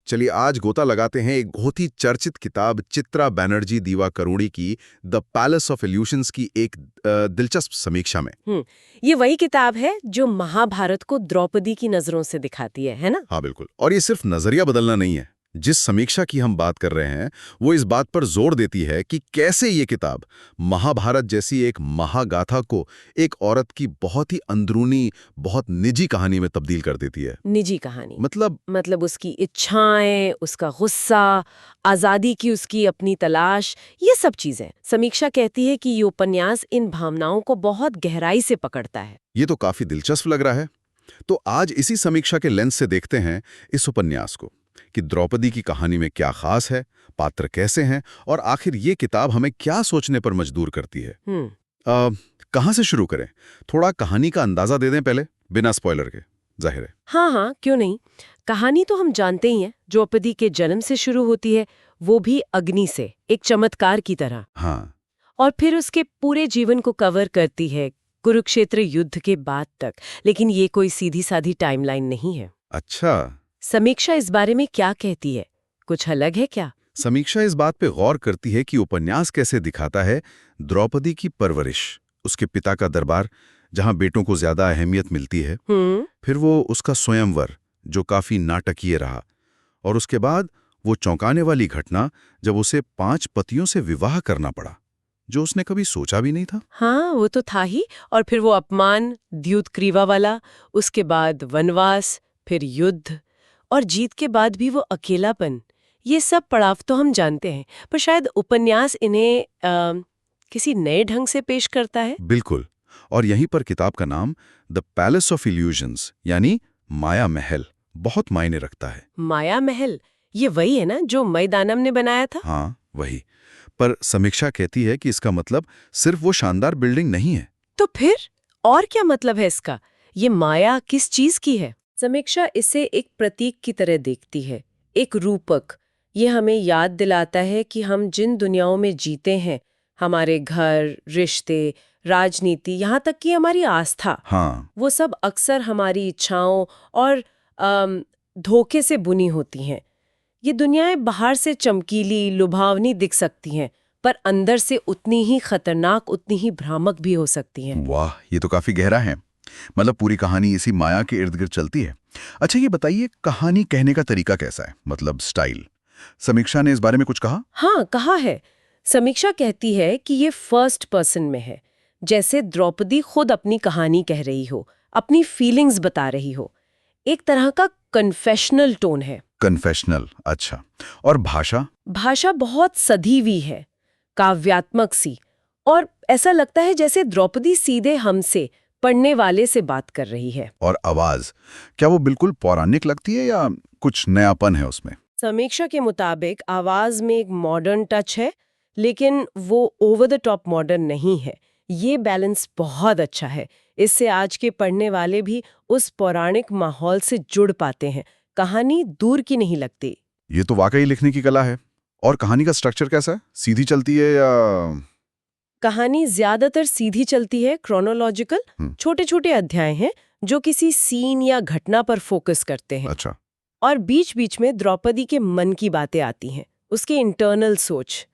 चलिए आज गोता लगाते हैं एक बहुत ही चर्चित किताब चित्रा बनर्जी दिवाकरुणी की द पैलेस ऑफ इल्यूशंस की एक दिलचस्प समीक्षा में। ये वही किताब है जो महाभारत को द्रौपदी की नजरों से दिखाती है ना? हाँ बिल्कुल, और ये सिर्फ नजरिया बदलना नहीं है। जिस समीक्षा की हम बात कर रहे हैं वो इस बात पर जोर देती है कि कैसे ये किताब महाभारत जैसी एक महागाथा को एक औरत की बहुत ही अंदरूनी, बहुत निजी कहानी में तब्दील कर देती है। निजी कहानी मतलब उसकी इच्छाएं, उसका गुस्सा, आजादी की उसकी अपनी तलाश, ये सब चीजें। समीक्षा कहती है कि ये उपन्यास इन भावनाओं को बहुत गहराई से पकड़ता है। ये तो काफी दिलचस्प लग रहा है। तो आज इसी समीक्षा के लेंस से देखते हैं इस उपन्यास को कि द्रौपदी की कहानी में क्या खास है, पात्र कैसे हैं और आखिर ये किताब हमें क्या सोचने पर मजबूर करती है। कहाँ से शुरू करें? थोड़ा कहानी का अंदाजा दे दें पहले, बिना स्पॉइलर के। जाहिर है। हाँ, क्यों नहीं। कहानी तो हम जानते ही हैं, द्रौपदी के जन्म से शुरू होती है, वो भी अग्नि से, एक चमत्कार की तरह। हाँ। और फिर उसके पूरे जीवन को कवर करती है, कुरुक्षेत्र युद्ध के बाद तक। लेकिन ये कोई सीधी साधी टाइमलाइन नहीं है। अच्छा, समीक्षा इस बारे में क्या कहती है? कुछ अलग है क्या? समीक्षा इस बात पे गौर करती है कि उपन्यास कैसे दिखाता है द्रौपदी की परवरिश, उसके पिता का दरबार जहां बेटों को ज्यादा अहमियत मिलती है, फिर वो उसका स्वयंवर जो काफी नाटकीय रहा, और उसके बाद वो चौंकाने वाली घटना जब उसे 5 पतियों से विवाह करना पड़ा, जो उसने कभी सोचा भी नहीं था। हाँ, वो तो था ही। और फिर वो अपमान, द्यूतक्रीवा वाला, उसके बाद वनवास, फिर युद्ध, और जीत के बाद भी वो अकेलापन। ये सब पड़ाव तो हम जानते हैं, पर शायद उपन्यास इन्हें किसी नए ढंग से पेश करता है। बिल्कुल, और यहीं पर किताब का नाम द पैलेस ऑफ इल्यूजन्स यानी माया महल बहुत मायने रखता है। माया महल, ये वही है ना जो मैदानम ने बनाया था? हाँ वही, पर समीक्षा कहती है कि इसका मतलब सिर्फ वो शानदार बिल्डिंग नहीं है। तो फिर और क्या मतलब है इसका? ये माया किस चीज की है? समीक्षा इसे एक प्रतीक की तरह देखती है, एक रूपक। ये हमें याद दिलाता है कि हम जिन दुनियाओं में जीते हैं, हमारे घर, रिश्ते, राजनीति, यहाँ तक कि हमारी आस्था, हाँ। वो सब अक्सर हमारी इच्छाओं और धोखे से बुनी होती हैं। ये दुनियाएं बाहर से चमकीली, लुभावनी दिख सकती हैं, पर अंदर से उतनी ही खतरनाक, उतनी ही भ्रामक भी हो सकती हैं। वाह, ये तो काफी गहरा है। मतलब पूरी कहानी इसी माया के इर्द गिर्द चलती है। अच्छा ये बताइए, कहानी कहने का तरीका कैसा है, मतलब स्टाइल? समीक्षा ने इस बारे में कुछ कहा? हाँ, कहा है। समीक्षा कहती है कि ये फर्स्ट पर्सन में है, जैसे द्रौपदी खुद अपनी कहानी कह रही हो, अपनी फीलिंग्स बता रही हो। एक तरह का कन्फेशनल टोन है। कन्फेशनल, अच्छा। और भाषा? भाषा बहुत सधी हुई है, काव्यात्मक सी, और ऐसा लगता है जैसे द्रौपदी सीधे हमसे, पढ़ने वाले से बात कर रही है। और आवाज, क्या वो बिल्कुल पौराणिक लगती है या कुछ नयापन है उसमें? समीक्षा के मुताबिक आवाज में एक मॉडर्न टच है, लेकिन वो ओवर द टॉप मॉडर्न नहीं है। ये बैलेंस बहुत अच्छा है। इससे आज के पढ़ने वाले भी उस पौराणिक माहौल से जुड़ पाते हैं। कहानी दूर की नहीं लगती। ये तो वाकई लिखने की कला है। और कहानी का स्ट्रक्चर कैसा है? सीधी चलती है या? कहानी ज्यादातर सीधी चलती है, क्रोनोलॉजिकल। छोटे छोटे अध्याय हैं जो किसी सीन या घटना पर फोकस करते हैं। अच्छा। और बीच बीच में द्रौपदी के मन की बातें आती हैं, उसके इंटरनल सोच।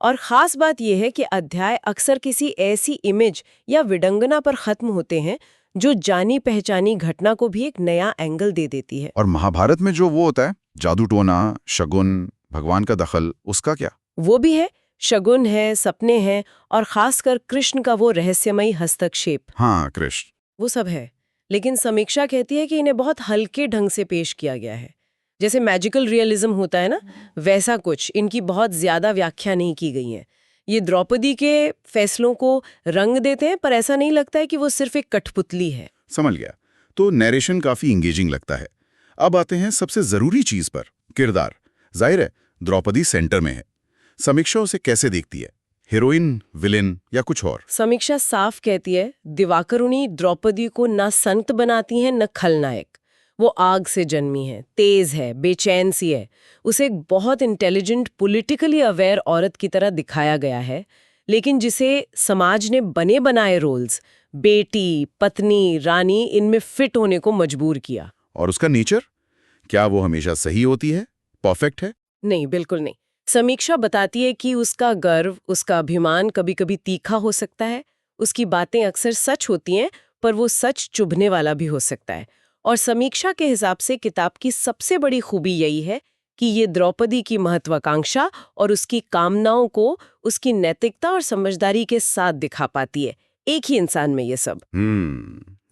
और खास बात यह है कि अध्याय अक्सर किसी ऐसी इमेज या विडंगना पर खत्म होते हैं जो जानी पहचानी घटना को भी एक नया एंगल दे देती है। और महाभारत में जो वो होता है, जादू टोना, शगुन, भगवान का दखल, उसका क्या? वो भी है, शगुन है, सपने हैं, और खासकर कृष्ण का वो रहस्यमयी हस्तक्षेप। हाँ, कृष्ण। वो सब है, लेकिन समीक्षा कहती है कि इन्हें बहुत हल्के ढंग से पेश किया गया है। जैसे मैजिकल रियलिज्म होता है ना, वैसा कुछ। इनकी बहुत ज्यादा व्याख्या नहीं की गई है। ये द्रौपदी के फैसलों को रंग देते हैं, पर ऐसा नहीं लगता है कि वो सिर्फ एक कठपुतली है। समझ गया। तो नैरेशन काफी इंगेजिंग लगता है। अब आते हैं सबसे जरूरी चीज पर, किरदार। जाहिर है द्रौपदी सेंटर में है। समीक्षा उसे कैसे देखती है? हीरोइन, विलेन या कुछ और? समीक्षा साफ कहती है, दिवाकरुणी द्रौपदी को न संत बनाती हैं न खलनायक। वो आग से जन्मी है, तेज है, बेचैन सी है। उसे एक बहुत इंटेलिजेंट, पॉलिटिकली अवेयर औरत की तरह दिखाया गया है, लेकिन जिसे समाज ने बने बनाए रोल्स, बेटी, पत्नी, रानी, इनमें फिट होने को मजबूर किया। और उसका नेचर, क्या वो हमेशा सही होती है, परफेक्ट है? नहीं, बिल्कुल नहीं। समीक्षा बताती है कि उसका गर्व, उसका अभिमान कभी-कभी तीखा हो सकता है, उसकी बातें अक्सर सच होती हैं, पर वो सच चुभने वाला भी हो सकता है। और समीक्षा के हिसाब से किताब की सबसे बड़ी खूबी यही है कि ये द्रौपदी की महत्वाकांक्षा और उसकी कामनाओं को उसकी नैतिकता और समझदारी के साथ दिखा पाती है, एक ही इंसान में ये सब।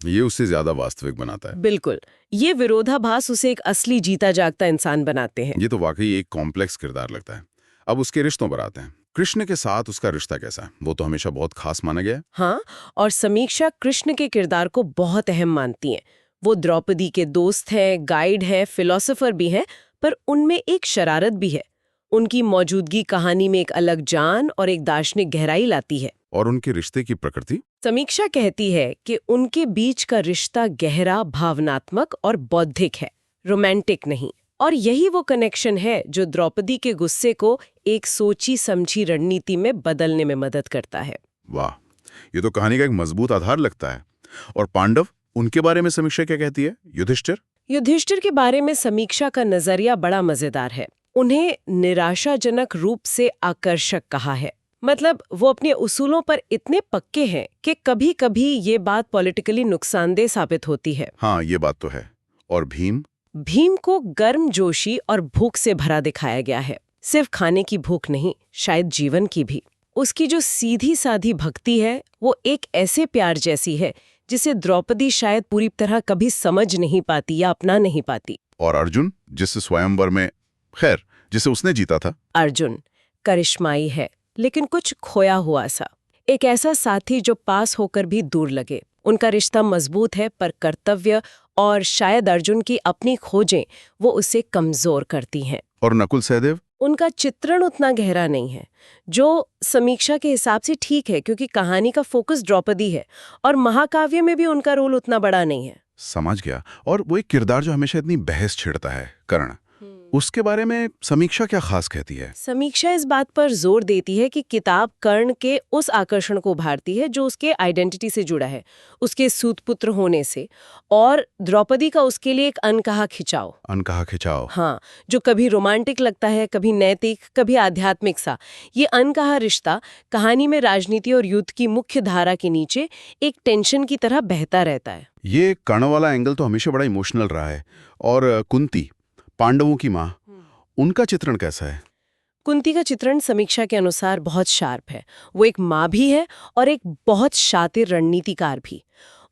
ये उससे ज्यादा वास्तविक बनाता है। बिल्कुल। ये विरोधाभास उसे एक असली जीता जागता इंसान बनाते हैं। ये तो वाकई एक कॉम्प्लेक्स किरदार लगता है। अब उसके रिश्तों पर आते हैं। कृष्ण के साथ उसका रिश्ता कैसा है? वो तो हमेशा बहुत खास माना गया है। हाँ, और समीक्षा कृष्ण के किरदार को बहुत अहम मानती हैं। वो द्रौपदी के दोस्त हैं, गाइड हैं, फिलोसोफर भी हैं, पर उनमें एक शरारत भी है। उनकी मौजूदगी कहानी में एक अलग जान और एक दार्शनिक गहराई लाती है। और उनके रिश्ते की प्रकृति? समीक्षा कहती है कि उनके बीच का रिश्ता गहरा, भावनात्मक और बौद्धिक है, रोमांटिक नहीं। और यही वो कनेक्शन है जो द्रौपदी के गुस्से को एक सोची समझी रणनीति में बदलने में मदद करता है। वाह, ये तो कहानी का एक मजबूत आधार लगता है। और पांडव, उनके बारे में समीक्षा क्या कहती है? युधिष्ठिर? युधिष्ठिर के बारे में समीक्षा का नजरिया बड़ा मजेदार है। उन्हें निराशाजनक रूप से आकर्षक कहा है। मतलब वो अपने उसूलों पर इतने पक्के हैं कि कभी-कभी ये बात पॉलिटिकली नुकसानदेह साबित होती है। हाँ, ये बात तो है। और भीम? भीम को गर्मजोशी और भूख से भरा दिखाया गया है। सिर्फ खाने की भूख नहीं, शायद जीवन की भी। उसकी जो सीधी साधी भक्ति है, वो एक ऐसे प्यार जैसी है जिसे द्रौपदी शायद पूरी तरह कभी समझ नहीं पाती या अपना नहीं पाती। और अर्जुन, जिससे स्वयंवर में, खैर, जिसे उसने जीता था? अर्जुन करिश्माई है, लेकिन कुछ खोया हुआ सा। एक ऐसा साथी जो पास होकर भी दूर लगे। उनका रिश्ता मजबूत है, पर कर्तव्य और शायद अर्जुन की अपनी खोजें वो उसे कमजोर करती हैं। और नकुल सहदेव? उनका चित्रण उतना गहरा नहीं है, जो समीक्षा के हिसाब से ठीक है, क्योंकि कहानी का फोकस द्रौपदी है और महाकाव्य में भी उनका रोल उतना बड़ा नहीं है। समझ गया। और वो एक किरदार जो हमेशा इतनी बहस छिड़ता है, कर्ण, उसके बारे में समीक्षा क्या खास कहती है? समीक्षा इस बात पर जोर देती है कि किताब कर्ण के उस आकर्षण को उभारती है जो उसके आइडेंटिटी से जुड़ा है, उसके सूतपुत्र होने से, और द्रौपदी का उसके लिए एक अनकहा खिंचाव। अनकहा खिंचाव? हाँ, जो कभी रोमांटिक लगता है, कभी नैतिक, कभी आध्यात्मिक सा। ये अनकहा रिश्ता कहानी में राजनीति और युद्ध की मुख्य धारा के नीचे एक टेंशन की तरह बहता रहता है। ये कर्ण वाला एंगल तो हमेशा बड़ा इमोशनल रहा है। और कुंती, पांडवों की माँ, उनका चित्रण कैसा है? कुंती का चित्रण समीक्षा के अनुसार बहुत शार्प है। वो एक माँ भी है और एक बहुत शातिर रणनीतिकार भी।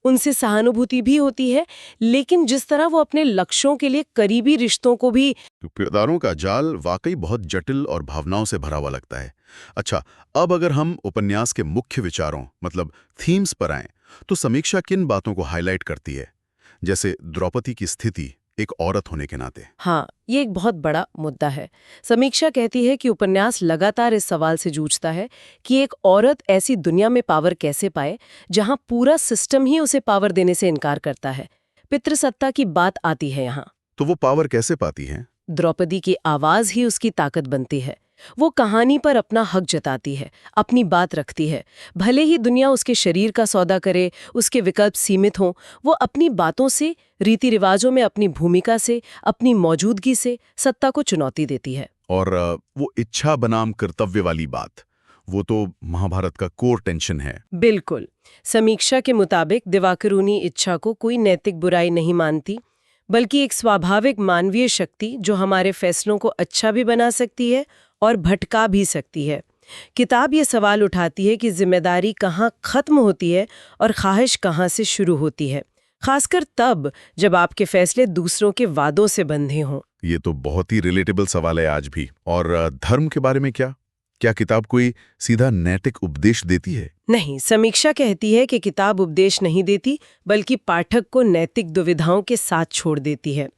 उनसे सहानुभूति भी होती है, लेकिन जिस तरह वो अपने लक्ष्यों के लिए करीबी रिश्तों को भी। किरदारों का जाल वाकई बहुत जटिल और भावनाओं से भरा हुआ लगता है। अच्छा, अब अगर हम उपन्यास के मुख्य विचारों, मतलब थीम्स पर आएं, तो समीक्षा किन बातों को हाईलाइट करती है? जैसे द्रौपदी की स्थिति एक औरत होने के नाते। हाँ, ये एक बहुत बड़ा मुद्दा है। समीक्षा कहती है कि उपन्यास लगातार इस सवाल से जूझता है कि एक औरत ऐसी दुनिया में पावर कैसे पाए जहां पूरा सिस्टम ही उसे पावर देने से इनकार करता है। पितृसत्ता की बात आती है यहाँ। तो वो पावर कैसे पाती है? द्रौपदी की आवाज ही उसकी ताकत बनती है। वो कहानी पर अपना हक जताती है, अपनी बात रखती है। भले ही दुनिया उसके शरीर का सौदा करे, उसके विकल्प सीमित हों, वो अपनी बातों से, रीति रिवाजों में अपनी भूमिका से, अपनी मौजूदगी से सत्ता को चुनौती देती है। और वो इच्छा बनाम कर्तव्य वाली बात, वो तो महाभारत का कोर टेंशन है। बिल्कुल। समीक्षा के मुताबिक दिवाकरुनी इच्छा को कोई नैतिक बुराई नहीं मानती, बल्कि एक स्वाभाविक मानवीय शक्ति जो हमारे फैसलों को अच्छा भी बना सकती है और भटका भी सकती है। किताब ये सवाल उठाती है कि जिम्मेदारी कहाँ खत्म होती है और ख्वाहिश कहाँ से शुरू होती है, खासकर तब जब आपके फैसले दूसरों के वादों से बंधे हों। ये तो बहुत ही रिलेटेबल सवाल है आज भी। और धर्म के बारे में क्या? क्या किताब कोई सीधा नैतिक उपदेश देती है? नहीं, समीक्षा कहती है कि किताब उपदेश नहीं देती, बल्कि पाठक को नैतिक दुविधाओं के साथ छोड़ देती है।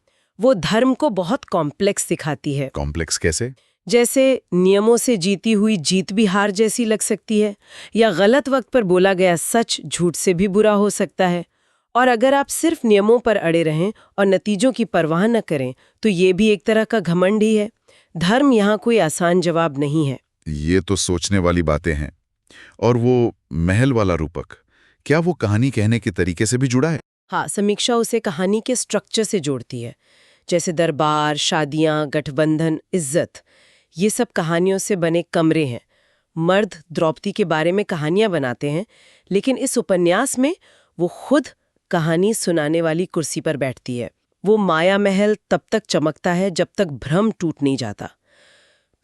वो धर्म को बहुत कॉम्प्लेक्स दिखाती है। कॉम्प्लेक्स कैसे? जैसे नियमों से जीती हुई जीत भी हार जैसी लग सकती है, या गलत वक्त पर बोला गया सच झूठ से भी बुरा हो सकता है। और अगर आप सिर्फ नियमों पर अड़े रहें और नतीजों की परवाह न करें, तो ये भी एक तरह का घमंड ही है। धर्म यहाँ कोई आसान जवाब नहीं है। ये तो सोचने वाली बातें हैं। और वो महल वाला रूपक, क्या वो कहानी कहने के तरीके से भी जुड़ा है? हाँ, समीक्षा उसे कहानी के स्ट्रक्चर से जोड़ती है। जैसे दरबार, शादियां, गठबंधन, इज्जत। ये सब कहानियों से बने कमरे हैं। मर्द द्रौपदी के बारे में कहानियां बनाते हैं, लेकिन इस उपन्यास में वो खुद कहानी सुनाने वाली कुर्सी पर बैठती है। वो माया महल तब तक चमकता है जब तक भ्रम टूट नहीं जाता।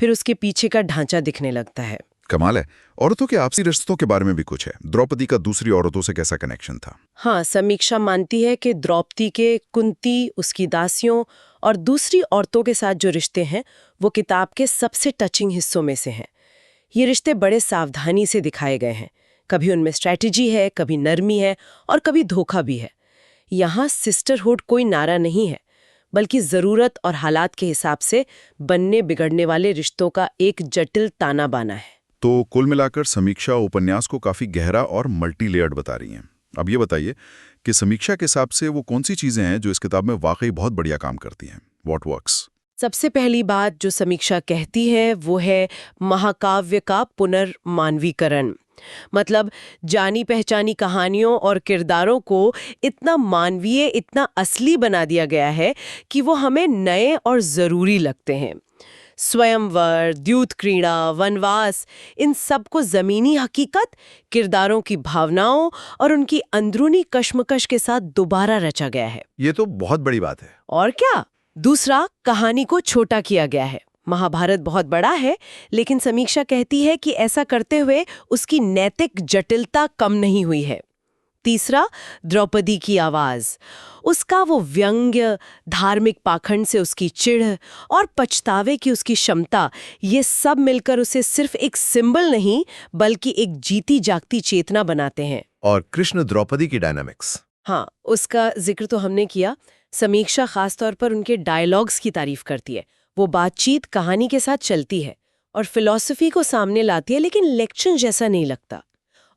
फिर उसके पीछे का ढांचा दिखने लगता है। कमाल है। औरतों के आपसी रिश्तों के बारे में भी कुछ है। द्रौपदी का दूसरी औरतों से कैसा कनेक्शन था? हाँ, समीक्षा मानती है कि द्रौपदी के कुंती, उसकी दासियों और दूसरी औरतों के साथ जो रिश्ते हैं वो किताब के सबसे टचिंग हिस्सों में से हैं। ये रिश्ते बड़े सावधानी से दिखाए गए हैं। कभी उनमें स्ट्रैटेजी है, कभी नरमी है और कभी धोखा भी है। यहाँ सिस्टरहुड कोई नारा नहीं है, बल्कि जरूरत और हालात के हिसाब से बनने बिगड़ने वाले रिश्तों का एक जटिल ताना बाना है। तो कुल मिलाकर समीक्षा उपन्यास को काफी गहरा और मल्टी लेयर्ड बता रही हैं। अब ये बताइए कि समीक्षा के हिसाब से वो कौन सी चीजें हैं जो इस किताब में वाकई बहुत बढ़िया काम करती हैं? What works? सबसे पहली बात जो समीक्षा कहती है वो है महाकाव्य का पुनर्मानवीकरण। मतलब जानी पहचानी कहानियों और किरदारों को इतना मानवीय, इतना असली बना दिया गया है कि वो हमें नए और जरूरी लगते हैं। स्वयंवर, द्यूत क्रीड़ा, वनवास, इन सबको जमीनी हकीकत, किरदारों की भावनाओं और उनकी अंदरूनी कश्मकश के साथ दोबारा रचा गया है। ये तो बहुत बड़ी बात है। और क्या? दूसरा, कहानी को छोटा किया गया है। महाभारत बहुत बड़ा है, लेकिन समीक्षा कहती है कि ऐसा करते हुए उसकी नैतिक जटिलता कम नहीं हुई है। तीसरा, द्रौपदी की आवाज, उसका वो व्यंग्य, धार्मिक पाखंड से उसकी चिढ़ और पछतावे की उसकी क्षमता, ये सब मिलकर उसे सिर्फ एक सिंबल नहीं बल्कि एक जीती जागती चेतना बनाते हैं। और कृष्ण द्रौपदी की डायनामिक्स, हाँ, उसका जिक्र तो हमने किया। समीक्षा खासतौर पर उनके डायलॉग्स की तारीफ करती है। वो बातचीत कहानी के साथ चलती है और फिलॉसफी को सामने लाती है, लेकिन लेक्चर जैसा नहीं लगता।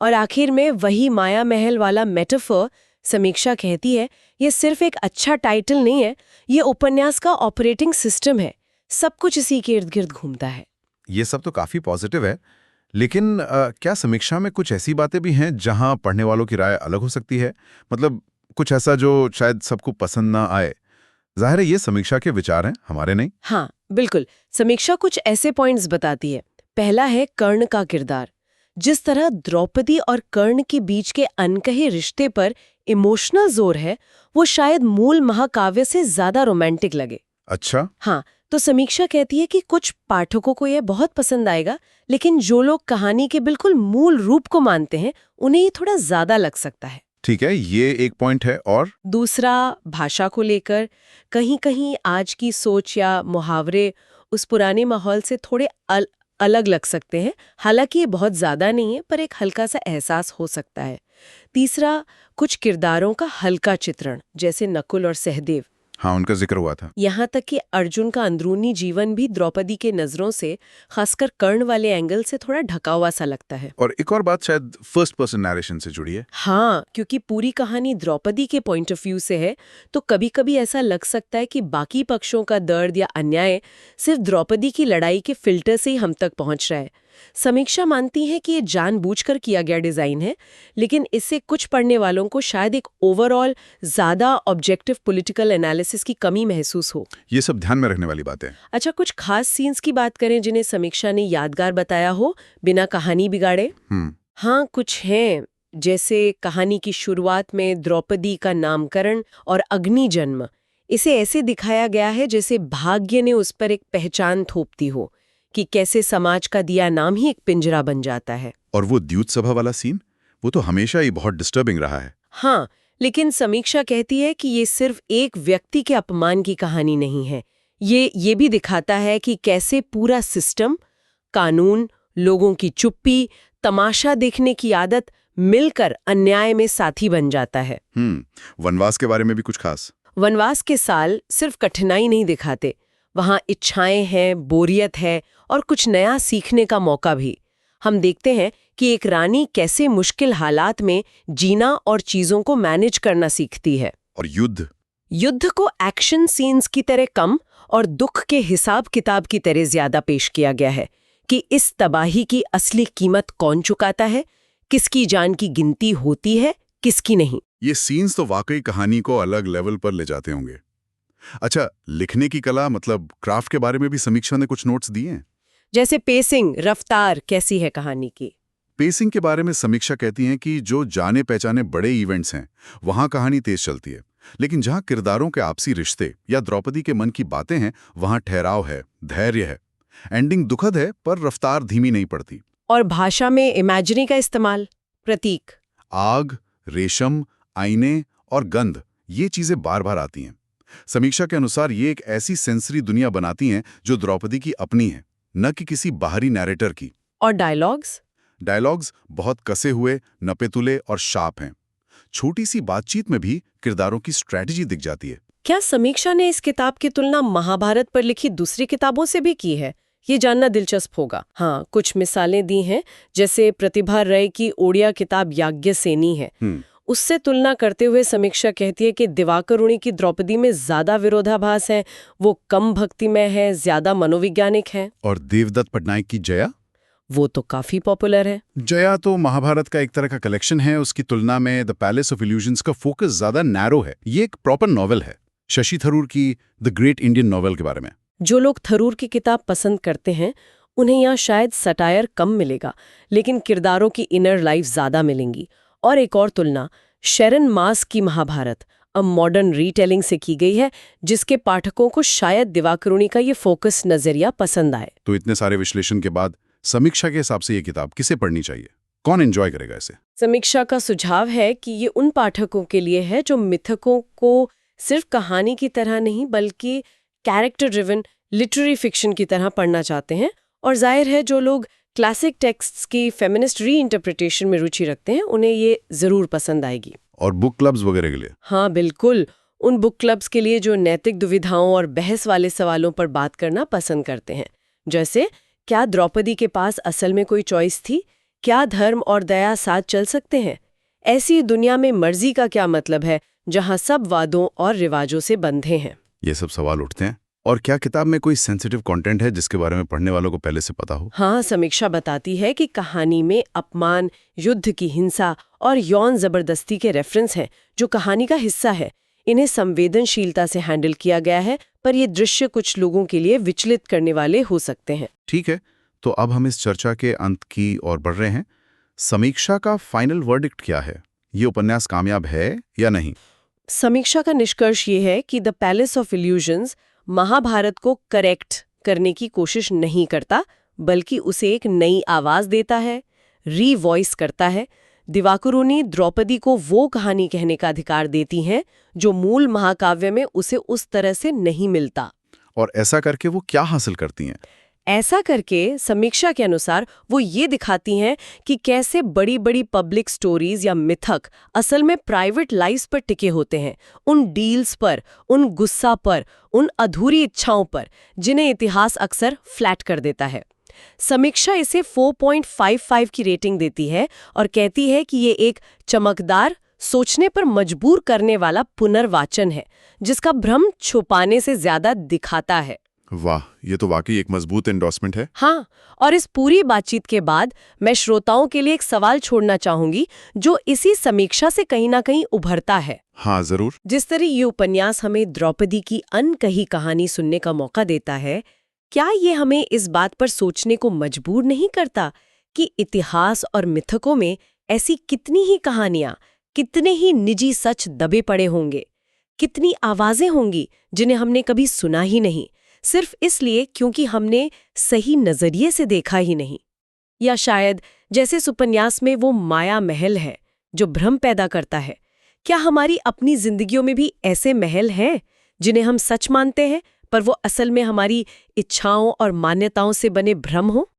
और आखिर में वही माया महल वाला मेटाफर, समीक्षा कहती है, ये सिर्फ एक अच्छा टाइटल नहीं है, ये उपन्यास का ऑपरेटिंग सिस्टम है। सब कुछ इसी के इर्द गिर्द घूमता है। ये सब तो काफी पॉजिटिव है, लेकिन क्या समीक्षा में कुछ ऐसी बातें भी हैं जहां पढ़ने वालों की राय अलग हो सकती है? मतलब कुछ ऐसा जो शायद सबको पसंद ना आए। जाहिर है ये समीक्षा के विचार हैं, हमारे नहीं। हाँ, बिल्कुल। समीक्षा कुछ ऐसे पॉइंट्स बताती है। पहला है कर्ण का किरदार। जिस तरह द्रौपदी और कर्ण के बीच के अनकहे रिश्ते पर इमोशनल जोर है, वो शायद मूल महाकाव्य से ज्यादा रोमांटिक लगे। अच्छा। हाँ, तो समीक्षा कहती है कि कुछ पाठकों को यह बहुत पसंद आएगा, लेकिन जो लोग कहानी के बिल्कुल मूल रूप को मानते हैं, उन्हें ये थोड़ा ज्यादा लग सकता है। ठीक है, ये एक पॉइंट है। और दूसरा, भाषा को लेकर कहीं कहीं आज की सोच या मुहावरे उस पुराने माहौल से थोड़े अलग लग सकते हैं। हालांकि ये बहुत ज्यादा नहीं है, पर एक हल्का सा एहसास हो सकता है। तीसरा, कुछ किरदारों का हल्का चित्रण, जैसे नकुल और सहदेव। हाँ, उनका जिक्र हुआ था। यहाँ तक कि अर्जुन का अंदरूनी जीवन भी द्रौपदी के नजरों से, खासकर कर्ण वाले एंगल से, थोड़ा ढका हुआ सा लगता है। और एक और बात शायद फर्स्ट पर्सन नैरेशन से जुड़ी है। हाँ, क्योंकि पूरी कहानी द्रौपदी के पॉइंट ऑफ व्यू से है, तो कभी-कभी ऐसा लग सकता है कि बाकी पक्षों का दर्द या अन्याय सिर्फ द्रौपदी की लड़ाई के फिल्टर से ही हम तक पहुंच रहा है। समीक्षा मानती है कि ये जानबूझकर किया गया डिजाइन है, लेकिन इससे कुछ पढ़ने वालों को शायद एक ओवरऑल ज्यादा ऑब्जेक्टिव पॉलिटिकल एनालिसिस की कमी महसूस हो। ये सब ध्यान में रखने वाली बातें। अच्छा, कुछ खास सीन्स की बात करें जिन्हें समीक्षा ने यादगार बताया हो बिना कहानी बिगाड़े। हाँ, कुछ हैं। जैसे कहानी की शुरुआत में द्रौपदी का नामकरण और अग्नि जन्म। इसे ऐसे दिखाया गया है जैसे भाग्य ने उस पर एक पहचान थोप दी हो, कि कैसे समाज का दिया नाम ही एक पिंजरा बन जाता है। और वो द्यूत सभा वाला सीन, वो तो हमेशा ही बहुत डिस्टर्बिंग रहा है। हाँ, लेकिन समीक्षा कहती है कि ये सिर्फ एक व्यक्ति के अपमान की कहानी नहीं है। ये भी दिखाता है कि कैसे पूरा सिस्टम, कानून, लोगों की चुप्पी, तमाशा देखने की आदत मिलकर अन्याय में साथी बन जाता है। वनवास के बारे में भी कुछ खास? वनवास के साल सिर्फ कठिनाई नहीं दिखाते, वहाँ इच्छाएं हैं, बोरियत है और कुछ नया सीखने का मौका भी। हम देखते हैं कि एक रानी कैसे मुश्किल हालात में जीना और चीजों को मैनेज करना सीखती है। और युद्ध को एक्शन सीन्स की तरह कम और दुख के हिसाब किताब की तरह ज्यादा पेश किया गया है कि इस तबाही की असली कीमत कौन चुकाता है, किसकी जान की गिनती होती है, किसकी नहीं। ये सीन्स तो वाकई कहानी को अलग लेवल पर ले जाते होंगे। अच्छा, लिखने की कला मतलब क्राफ्ट के बारे में भी समीक्षा ने कुछ नोट्स दिए हैं। जैसे पेसिंग, रफ्तार कैसी है कहानी की। पेसिंग के बारे में समीक्षा कहती हैं कि जो जाने पहचाने बड़े इवेंट्स हैं वहां कहानी तेज चलती है, लेकिन जहां किरदारों के आपसी रिश्ते या द्रौपदी के मन की बातें हैं वहां ठहराव है, धैर्य है। एंडिंग दुखद है पर रफ्तार धीमी नहीं पड़ती। और भाषा में इमेजिनी का इस्तेमाल, प्रतीक, आग, रेशम, आईने और गंध, ये चीजें बार बार आती हैं। समीक्षा के अनुसार ये एक ऐसी सेंसरी दुनिया बनाती हैं जो द्रौपदी की अपनी है, न कि किसी बाहरी नैरेटर की। और डायलॉग्स बहुत कसे हुए, नपेतुले और शार्प हैं। छोटी सी बातचीत में भी किरदारों की स्ट्रैटेजी दिख जाती है। क्या समीक्षा ने इस किताब की तुलना महाभारत पर लिखी दूसरी किताबों से भी की है? ये जानना दिलचस्प होगा। हाँ, कुछ मिसालें दी हैं, जैसे प्रतिभा राय की ओडिया किताब याज्ञसेनी है। उससे तुलना करते हुए समीक्षा कहती है कि दिवाकरुणी की द्रौपदी में ज्यादा विरोधाभास है, वो कम भक्तिमय है, ज्यादा मनोवैज्ञानिक है। और देवदत्त पटनायक की जया, वो तो काफी पॉपुलर है। जया तो महाभारत का एक तरह का कलेक्शन है। उसकी तुलना में द पैलेस ऑफ इल्यूजन्स का फोकस ज्यादा नैरो है। ये एक प्रॉपर नॉवेल है। शशि थरूर की द ग्रेट इंडियन नॉवेल के बारे में। जो लोग थरूर की किताब पसंद करते हैं उन्हें यहाँ शायद सटायर कम मिलेगा, लेकिन किरदारों की इनर लाइफ ज्यादा मिलेंगी। और एक और तुलना शेरन मास की महाभारत अ मॉडर्न रीटेलिंग से की गई है, जिसके पाठकों को शायद दिवाकरुणी का ये फोकस नजरिया पसंद आए। तो इतने सारे विश्लेषण के बाद समीक्षा के हिसाब से ये किताब किसे पढ़नी चाहिए? कौन एंजॉय करेगा इसे? समीक्षा का सुझाव है कि ये उन पाठकों के लिए है जो मिथकों को सिर्फ कहानी की तरह नहीं बल्कि कैरेक्टर ड्रिवन लिटरेरी फिक्शन की तरह पढ़ना चाहते हैं। और जाहिर है जो लोग क्लासिक टेक्स्ट्स की फेमिनिस्ट री इंटरप्रिटेशन में रुचि रखते हैं उन्हें ये जरूर पसंद आएगी। और बुक क्लब्स वगैरह के लिए? हाँ बिल्कुल, उन बुक क्लब्स के लिए जो नैतिक दुविधाओं और बहस वाले सवालों पर बात करना पसंद करते हैं, जैसे क्या द्रौपदी के पास असल में कोई चॉइस थी? क्या धर्म और दया साथ चल सकते हैं? ऐसी दुनिया में मर्जी का क्या मतलब है जहां सब वादों और रिवाजों से बंधे हैं? ये सब सवाल उठते हैं। और क्या किताब में कोई सेंसिटिव कंटेंट है जिसके बारे में पढ़ने वालों को पहले से पता हो? हाँ, समीक्षा बताती है कि कहानी में अपमान, युद्ध की हिंसा और यौन जबरदस्ती के रेफरेंस हैं जो कहानी का हिस्सा है। इन्हें संवेदनशीलता से हैंडल किया गया है, पर ये दृश्य कुछ लोगों के लिए विचलित करने वाले हो सकते हैं। ठीक है, तो अब हम इस चर्चा के अंत की ओर बढ़ रहे हैं। समीक्षा का फाइनल वर्डिक्ट क्या है? ये उपन्यास कामयाब है या नहीं? समीक्षा का निष्कर्ष ये है कि the palace of illusions Mahabharata को करेक्ट करने की कोशिश नहीं करता, बल्कि उसे एक नई आवाज देता है, रीवॉइस करता है। दिवाकरुणी द्रौपदी को वो कहानी कहने का अधिकार देती हैं जो मूल महाकाव्य में उसे उस तरह से नहीं मिलता। और ऐसा करके वो क्या हासिल करती हैं? ऐसा करके समीक्षा के अनुसार वो ये दिखाती हैं कि कैसे बड़ी बड़ी पब्लिक स्टोरीज या मिथक असल में प्राइवेट लाइफ्स पर टिके होते हैं, उन डील्स पर, उन गुस्सा पर, उन अधूरी इच्छाओं पर जिन्हें इतिहास अक्सर फ्लैट कर देता है। समीक्षा इसे 4.55 की रेटिंग देती है और कहती है कि ये एक चमकदार, सोचने पर मजबूर करने वाला पुनर्वाचन है जिसका भ्रम छुपाने से ज्यादा दिखाता है। वाह, ये तो वाकई एक मजबूत एंडोर्समेंट है। हाँ, और इस पूरी बातचीत के बाद मैं श्रोताओं के लिए एक सवाल छोड़ना चाहूंगी जो इसी समीक्षा से कहीं ना कहीं उभरता है। हाँ जरूर। जिस तरह ये उपन्यास हमें द्रौपदी की अनकही कहानी सुनने का मौका देता है, क्या ये हमें इस बात पर सोचने को मजबूर नहीं करता कि इतिहास और मिथकों में ऐसी कितनी ही कहानियां, कितने ही निजी सच दबे पड़े होंगे, कितनी आवाजें होंगी जिन्हें हमने कभी सुना ही नहीं, सिर्फ इसलिए क्योंकि हमने सही नजरिए से देखा ही नहीं। या शायद जैसे इस उपन्यास में वो माया महल है जो भ्रम पैदा करता है। क्या हमारी अपनी जिंदगियों में भी ऐसे महल हैं जिन्हें हम सच मानते हैं पर वो असल में हमारी इच्छाओं और मान्यताओं से बने भ्रम हो?